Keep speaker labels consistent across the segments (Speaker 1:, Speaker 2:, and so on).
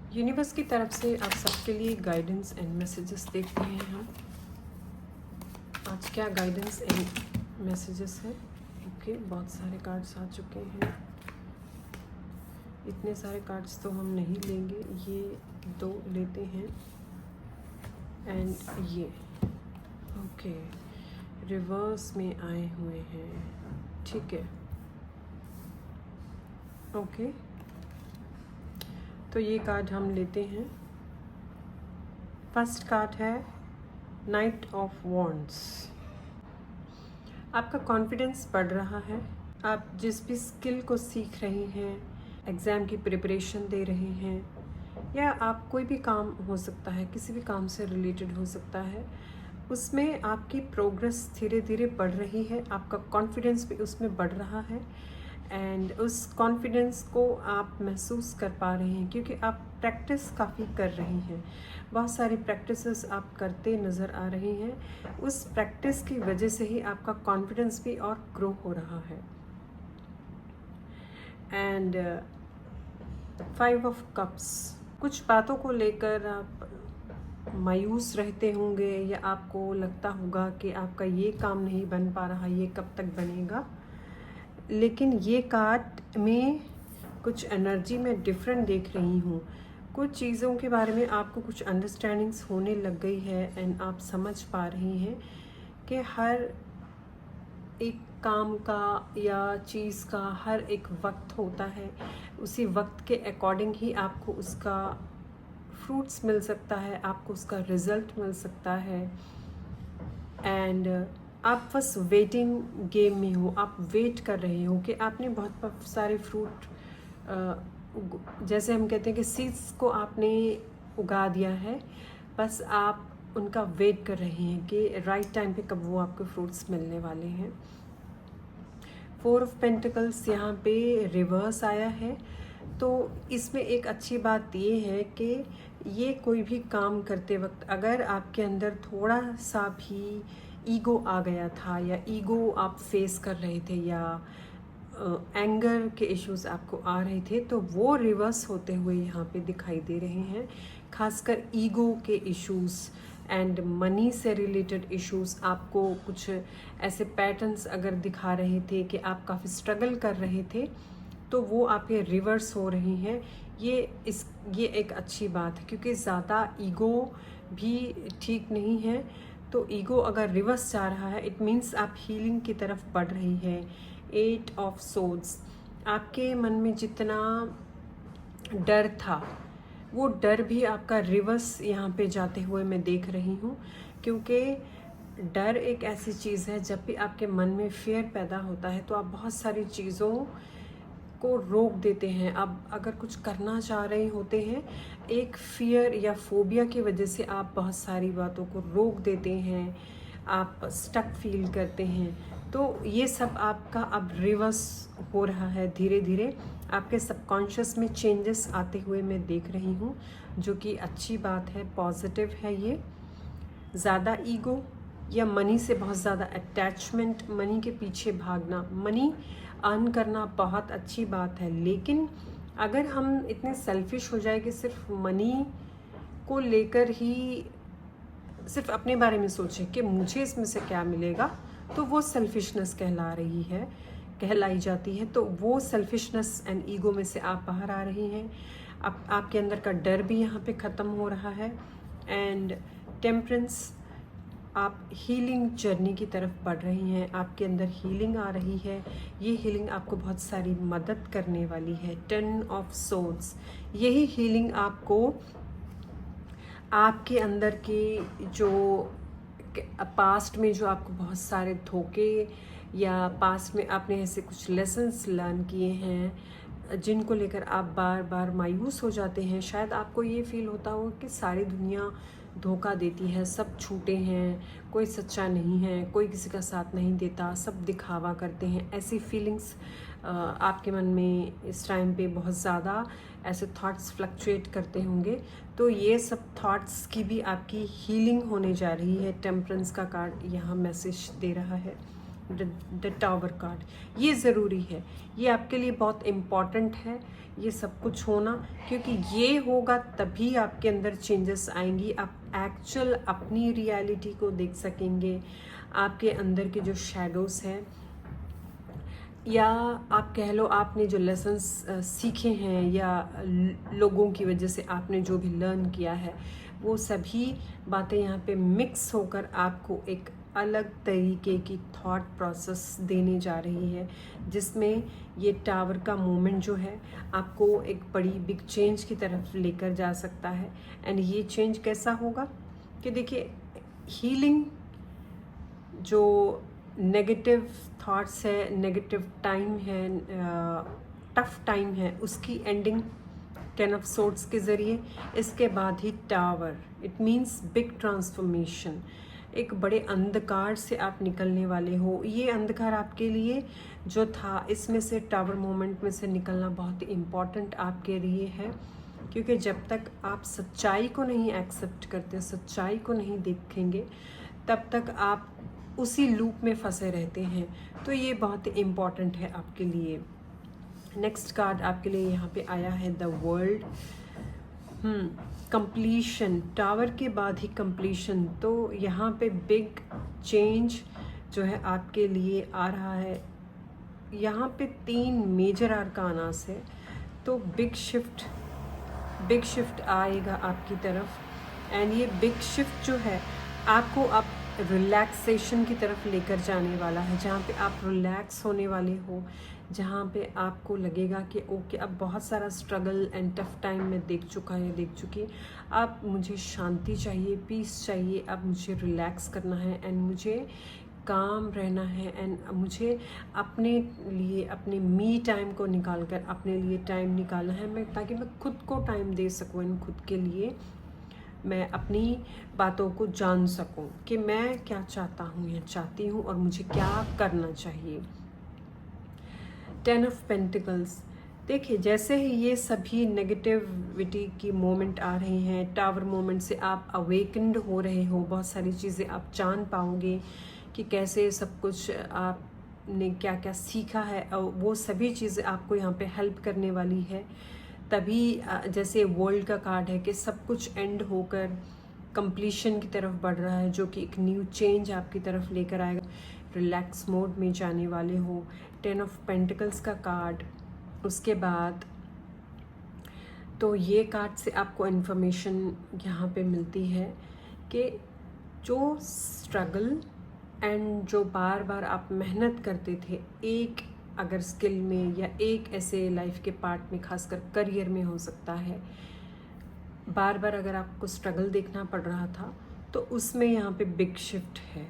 Speaker 1: Universe की तरफ से आप सबके लिए गाइडेंस एंड मैसेजेस देखते हैं हम। आज क्या गाइडेंस एंड मैसेजेस है? ओके, बहुत सारे कार्ड्स आ चुके हैं। इतने सारे कार्ड्स तो हम नहीं लेंगे, ये 2 लेते हैं एंड ये ओके रिवर्स में आए हुए हैं। ठीक है, ओके तो ये कार्ड हम लेते हैं। फर्स्ट कार्ड है नाइट ऑफ वॉन्ड्स। आपका कॉन्फिडेंस बढ़ रहा है। आप जिस भी स्किल को सीख रहे हैं, एग्ज़ाम की प्रिपरेशन दे रहे हैं, या आप कोई भी काम हो सकता है, किसी भी काम से रिलेटेड हो सकता है, उसमें आपकी प्रोग्रेस धीरे धीरे बढ़ रही है। आपका कॉन्फिडेंस भी उसमें बढ़ रहा है एंड उस कॉन्फिडेंस को आप महसूस कर पा रहे हैं क्योंकि आप प्रैक्टिस काफ़ी कर रही हैं। बहुत सारी प्रैक्टिसेस आप करते नज़र आ रही हैं। उस प्रैक्टिस की वजह से ही आपका कॉन्फिडेंस भी और ग्रो हो रहा है। एंड 5 ऑफ कप्स, कुछ बातों को लेकर आप मायूस रहते होंगे या आपको लगता होगा कि आपका ये काम नहीं बन पा रहा, ये कब तक बनेगा। लेकिन ये कार्ड में कुछ एनर्जी में डिफरेंट देख रही हूँ। कुछ चीज़ों के बारे में आपको कुछ अंडरस्टैंडिंग्स होने लग गई है एंड आप समझ पा रही हैं कि हर एक काम का या चीज़ का हर एक वक्त होता है। उसी वक्त के अकॉर्डिंग ही आपको उसका फ्रूट्स मिल सकता है, आपको उसका रिज़ल्ट मिल सकता है। एंड आप बस वेटिंग गेम में हो, आप वेट कर रहे हो कि आपने बहुत सारे फ्रूट, जैसे हम कहते हैं कि सीड्स को आपने उगा दिया है, बस आप उनका वेट कर रहे हैं कि राइट टाइम पे कब वो आपको फ्रूट्स मिलने वाले हैं। 4 ऑफ पेंटिकल्स यहाँ पे रिवर्स आया है, तो इसमें एक अच्छी बात ये है कि ये कोई भी काम करते वक्त अगर आपके अंदर थोड़ा सा भी ईगो आ गया था या ईगो आप फेस कर रहे थे या एंगर के इश्यूज आपको आ रहे थे, तो वो रिवर्स होते हुए यहाँ पे दिखाई दे रहे हैं। खासकर ईगो के इश्यूज़ एंड मनी से रिलेटेड इश्यूज़, आपको कुछ ऐसे पैटर्न्स अगर दिखा रहे थे कि आप काफ़ी स्ट्रगल कर रहे थे, तो वो आपके रिवर्स हो रही हैं। ये एक अच्छी बात है क्योंकि ज़्यादा ईगो भी ठीक नहीं है। तो ईगो अगर रिवर्स जा रहा है, इट मीन्स आप हीलिंग की तरफ बढ़ रही है। 8 ऑफ सोड्स, आपके मन में जितना डर था, वो डर भी आपका रिवर्स यहाँ पे जाते हुए मैं देख रही हूँ। क्योंकि डर एक ऐसी चीज़ है, जब भी आपके मन में फियर पैदा होता है तो आप बहुत सारी चीज़ों को रोक देते हैं। अब अगर कुछ करना चाह रहे होते हैं, एक फियर या फोबिया की वजह से आप बहुत सारी बातों को रोक देते हैं, आप स्टक फील करते हैं। तो ये सब आपका अब रिवर्स हो रहा है। धीरे धीरे आपके सबकॉन्शियस में चेंजेस आते हुए मैं देख रही हूँ, जो कि अच्छी बात है, पॉजिटिव है। ये ज़्यादा ईगो या मनी से बहुत ज़्यादा अटैचमेंट, मनी के पीछे भागना, मनी अर्न करना बहुत अच्छी बात है। लेकिन अगर हम इतने सेल्फिश हो जाए कि सिर्फ मनी को लेकर ही सिर्फ अपने बारे में सोचें कि मुझे इसमें से क्या मिलेगा, तो वो सेल्फिशनेस कहलाई जाती है। तो वो सेल्फिशनेस एंड ईगो में से आप बाहर आ रही हैं। आपके अंदर का डर भी यहाँ पे ख़त्म हो रहा है। एंड टेम्परेंस, आप हीलिंग जर्नी की तरफ बढ़ रही हैं। आपके अंदर हीलिंग आ रही है। ये हीलिंग आपको बहुत सारी मदद करने वाली है। 10 ऑफ सोड्स, यही हीलिंग आपको आपके अंदर की जो पास्ट में जो आपको बहुत सारे धोखे या पास्ट में आपने ऐसे कुछ लेसन्स लर्न किए हैं जिनको लेकर आप बार बार मायूस हो जाते हैं। शायद आपको ये फील होता हो कि सारी दुनिया धोखा देती है, सब झूठे हैं, कोई सच्चा नहीं है, कोई किसी का साथ नहीं देता, सब दिखावा करते हैं। ऐसी फीलिंग्स आपके मन में इस टाइम पे बहुत ज़्यादा ऐसे थॉट्स फ्लक्चुएट करते होंगे। तो ये सब थॉट्स की भी आपकी हीलिंग होने जा रही है। टेम्परेंस का कार्ड यहाँ मैसेज दे रहा है। द टावर कार्ड, ये ज़रूरी है, ये आपके लिए बहुत इम्पॉर्टेंट है ये सब कुछ होना, क्योंकि ये होगा तभी आपके अंदर चेंजेस आएंगी। आप एक्चुअल अपनी रियलिटी को देख सकेंगे, आपके अंदर के जो शैडोज़ हैं, या आप कह लो आपने जो लेसन्स सीखे हैं या लोगों की वजह से आपने जो भी लर्न किया है, वो सभी बातें यहाँ पे मिक्स होकर आपको एक अलग तरीके की थॉट प्रोसेस देने जा रही है, जिसमें ये टावर का मोमेंट जो है आपको एक बड़ी बिग चेंज की तरफ लेकर जा सकता है। एंड ये चेंज कैसा होगा कि देखिए, हीलिंग जो नेगेटिव थॉट्स है, नेगेटिव टाइम है, टफ टाइम है, उसकी एंडिंग 10 ऑफ सोर्ड्स के ज़रिए, इसके बाद ही tower, it means big transformation. एक बड़े अंधकार से आप निकलने वाले हो। ये अंधकार आपके लिए जो था, इसमें से टावर मोमेंट में से निकलना बहुत ही इम्पॉर्टेंट आपके लिए है, क्योंकि जब तक आप सच्चाई को नहीं एक्सेप्ट करते, सच्चाई को नहीं देखेंगे, तब तक आप उसी लूप में फंसे रहते हैं। तो ये बहुत ही इम्पॉर्टेंट है आपके लिए। नेक्स्ट कार्ड आपके लिए यहाँ पे आया है द वर्ल्ड। कंप्लीशन, टावर के बाद ही कंप्लीशन, तो यहाँ पे बिग चेंज जो है आपके लिए आ रहा है। यहाँ पे 3 मेजर आर्कानास है, तो बिग शिफ्ट आएगा आपकी तरफ। एंड ये बिग शिफ्ट जो है आपको आप रिलैक्सेशन की तरफ लेकर जाने वाला है, जहाँ पे आप रिलैक्स होने वाले हो, जहाँ पे आपको लगेगा कि ओके, अब बहुत सारा स्ट्रगल एंड टफ टाइम में देख चुकी, अब मुझे शांति चाहिए, पीस चाहिए, अब मुझे रिलैक्स करना है एंड मुझे काम रहना है, एंड मुझे अपने लिए, अपने मी टाइम को निकाल कर अपने लिए टाइम निकालना है, मैं ताकि मैं खुद को टाइम दे सकूँ एंड खुद के लिए मैं अपनी बातों को जान सकूं कि मैं क्या चाहता हूं या चाहती हूं और मुझे क्या करना चाहिए। 10 ऑफ पेंटिकल्स, देखिए जैसे ही ये सभी नेगेटिविटी की मोमेंट आ रही हैं, टावर मोमेंट से आप अवेकन्ड हो रहे हो, बहुत सारी चीज़ें आप जान पाओगे कि कैसे सब कुछ आपने क्या क्या सीखा है, और वो सभी चीज़ें आपको यहाँ पे हेल्प करने वाली है। तभी जैसे वर्ल्ड का कार्ड है कि सब कुछ एंड होकर कंप्लीशन की तरफ बढ़ रहा है, जो कि एक न्यू चेंज आपकी तरफ लेकर आएगा। रिलैक्स मोड में जाने वाले हो। 10 ऑफ पेंटिकल्स का कार्ड, उसके बाद तो ये कार्ड से आपको इन्फॉर्मेशन यहाँ पे मिलती है कि जो स्ट्रगल एंड जो बार बार आप मेहनत करते थे एक अगर स्किल में या एक ऐसे लाइफ के पार्ट में, खासकर करियर में हो सकता है, बार बार अगर आपको स्ट्रगल देखना पड़ रहा था, तो उसमें यहाँ पे बिग शिफ्ट है,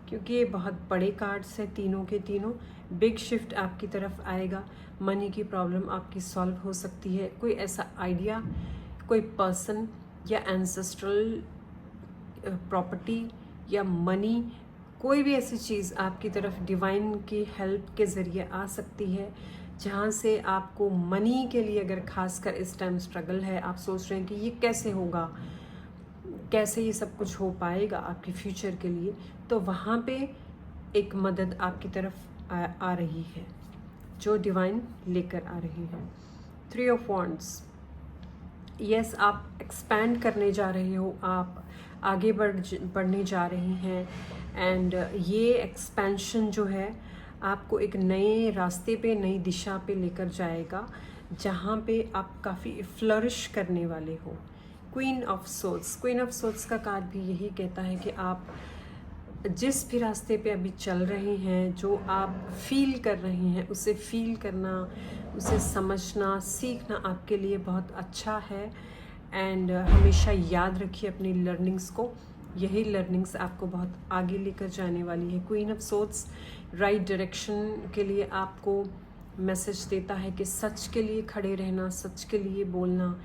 Speaker 1: क्योंकि ये बहुत बड़े कार्ड्स हैं तीनों के तीनों। बिग शिफ्ट आपकी तरफ आएगा, मनी की प्रॉब्लम आपकी सॉल्व हो सकती है, कोई ऐसा आइडिया, कोई पर्सन या एंसेस्ट्रल प्रॉपर्टी या मनी, कोई भी ऐसी चीज़ आपकी तरफ डिवाइन की हेल्प के ज़रिए आ सकती है, जहाँ से आपको मनी के लिए, अगर खासकर इस टाइम स्ट्रगल है, आप सोच रहे हैं कि ये कैसे होगा, कैसे ये सब कुछ हो पाएगा आपके फ्यूचर के लिए, तो वहाँ पे एक मदद आपकी तरफ आ रही है, जो डिवाइन लेकर आ रही है। 3 ऑफ वॉन्ड्स, यस, आप एक्सपैंड करने जा रहे हो, आप आगे बढ़ने जा रही हैं, एंड ये एक्सपेंशन जो है आपको एक नए रास्ते पे, नई दिशा पे लेकर जाएगा, जहाँ पे आप काफ़ी फ्लरिश करने वाले हो। क्वीन ऑफ सोर्ड्स का कार्ड भी यही कहता है कि आप जिस भी रास्ते पे अभी चल रहे हैं, जो आप फील कर रहे हैं, उसे फील करना, उसे समझना, सीखना आपके लिए बहुत अच्छा है। एंड हमेशा याद रखिए अपनी लर्निंग्स को, यही लर्निंग्स आपको बहुत आगे लेकर जाने वाली है। Queen of swords right direction के लिए आपको मैसेज देता है कि सच के लिए खड़े रहना, सच के लिए बोलना,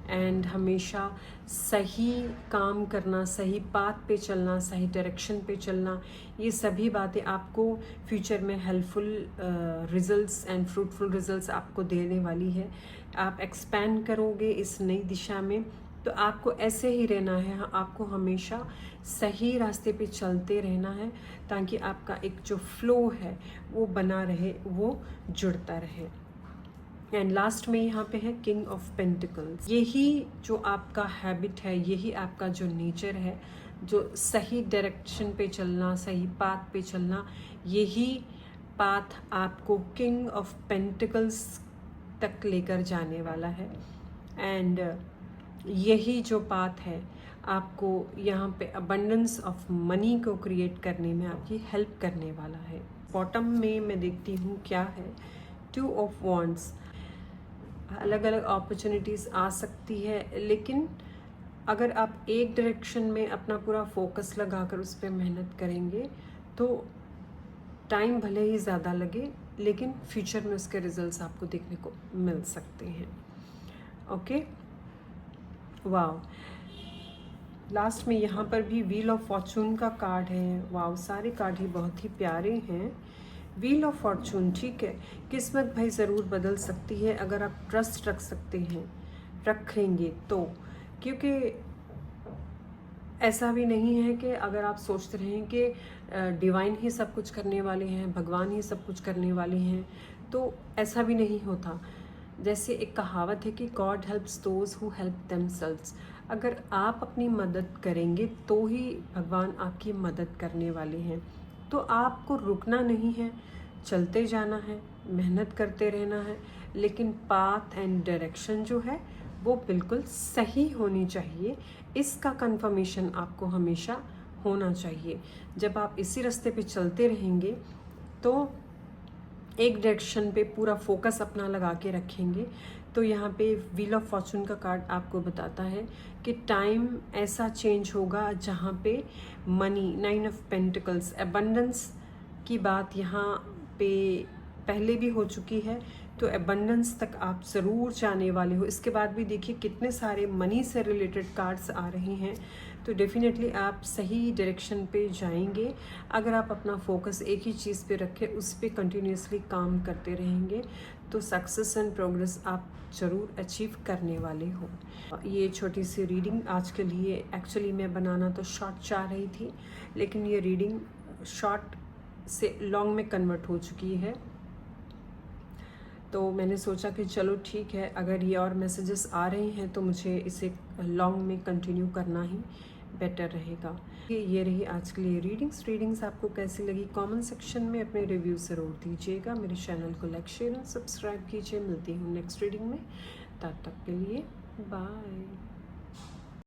Speaker 1: एंड हमेशा सही काम करना, सही पाथ पे चलना, सही डायरेक्शन पे चलना, ये सभी बातें आपको फ्यूचर में helpful results and fruitful results आपको देने वाली है। आप एक्सपैंड करोगे इस नई दिशा में, तो आपको ऐसे ही रहना है, आपको हमेशा सही रास्ते पे चलते रहना है ताकि आपका एक जो फ्लो है वो बना रहे, वो जुड़ता रहे। एंड लास्ट में यहाँ पे है किंग ऑफ पेंटिकल्स। यही जो आपका हैबिट है, यही आपका जो नेचर है, जो सही डायरेक्शन पे चलना, सही पाथ पे चलना, यही पाथ आपको किंग ऑफ पेंटिकल्स तक लेकर जाने वाला है। एंड यही जो पाथ है आपको यहाँ पे अबंडेंस ऑफ मनी को क्रिएट करने में आपकी हेल्प करने वाला है। बॉटम में मैं देखती हूँ क्या है, 2 ऑफ वॉन्ड्स। अलग अलग अपॉर्चुनिटीज़ आ सकती है, लेकिन अगर आप एक डायरेक्शन में अपना पूरा फोकस लगाकर उस पर मेहनत करेंगे तो टाइम भले ही ज़्यादा लगे, लेकिन फ्यूचर में उसके रिजल्ट्स आपको देखने को मिल सकते हैं। ओके, वाव। लास्ट में यहाँ पर भी व्हील ऑफ फॉर्चून का कार्ड है। वाव, सारे कार्ड ही बहुत ही प्यारे हैं। व्हील ऑफ फॉर्चून, ठीक है, किस्मत भाई ज़रूर बदल सकती है अगर आप ट्रस्ट रख सकते हैं, रखेंगे तो। क्योंकि ऐसा भी नहीं है कि अगर आप सोचते रहें कि डिवाइन ही सब कुछ करने वाले हैं, भगवान ही सब कुछ करने वाले हैं, तो ऐसा भी नहीं होता। जैसे एक कहावत है कि God helps those who help themselves. अगर आप अपनी मदद करेंगे तो ही भगवान आपकी मदद करने वाले हैं। तो आपको रुकना नहीं है, चलते जाना है, मेहनत करते रहना है, लेकिन पाथ एंड डायरेक्शन जो है वो बिल्कुल सही होनी चाहिए। इसका कंफर्मेशन आपको हमेशा होना चाहिए। जब आप इसी रास्ते पे चलते रहेंगे तो एक डायरेक्शन पे पूरा फोकस अपना लगा के रखेंगे, तो यहाँ पे व्हील ऑफ फॉर्चून का कार्ड आपको बताता है कि टाइम ऐसा चेंज होगा जहाँ पे मनी, 9 ऑफ पेंटिकल्स, एबंडेंस की बात यहाँ पे पहले भी हो चुकी है, तो एबंडेंस तक आप ज़रूर जाने वाले हो। इसके बाद भी देखिए कितने सारे मनी से रिलेटेड कार्ड्स आ रहे हैं, तो डेफिनेटली आप सही डायरेक्शन पे जाएंगे। अगर आप अपना फोकस एक ही चीज़ पे रखें, उस पर कंटिन्यूसली काम करते रहेंगे, तो सक्सेस एंड प्रोग्रेस आप ज़रूर अचीव करने वाले हो। ये छोटी सी रीडिंग आज के लिए एक्चुअली मैं बनाना तो शॉर्ट चाह रही थी, लेकिन ये रीडिंग शॉर्ट से लॉन्ग में कन्वर्ट हो चुकी है, तो मैंने सोचा कि चलो ठीक है, अगर ये और मैसेजेस आ रहे हैं तो मुझे इसे लॉन्ग में कंटिन्यू करना ही बेटर रहेगा। ये रही आज के लिए रीडिंग्स आपको कैसी लगी कमेंट सेक्शन में अपने रिव्यू ज़रूर दीजिएगा। मेरे चैनल को लाइक, शेयर और सब्सक्राइब कीजिए। मिलती हूँ नेक्स्ट रीडिंग में, तब तक के लिए बाय।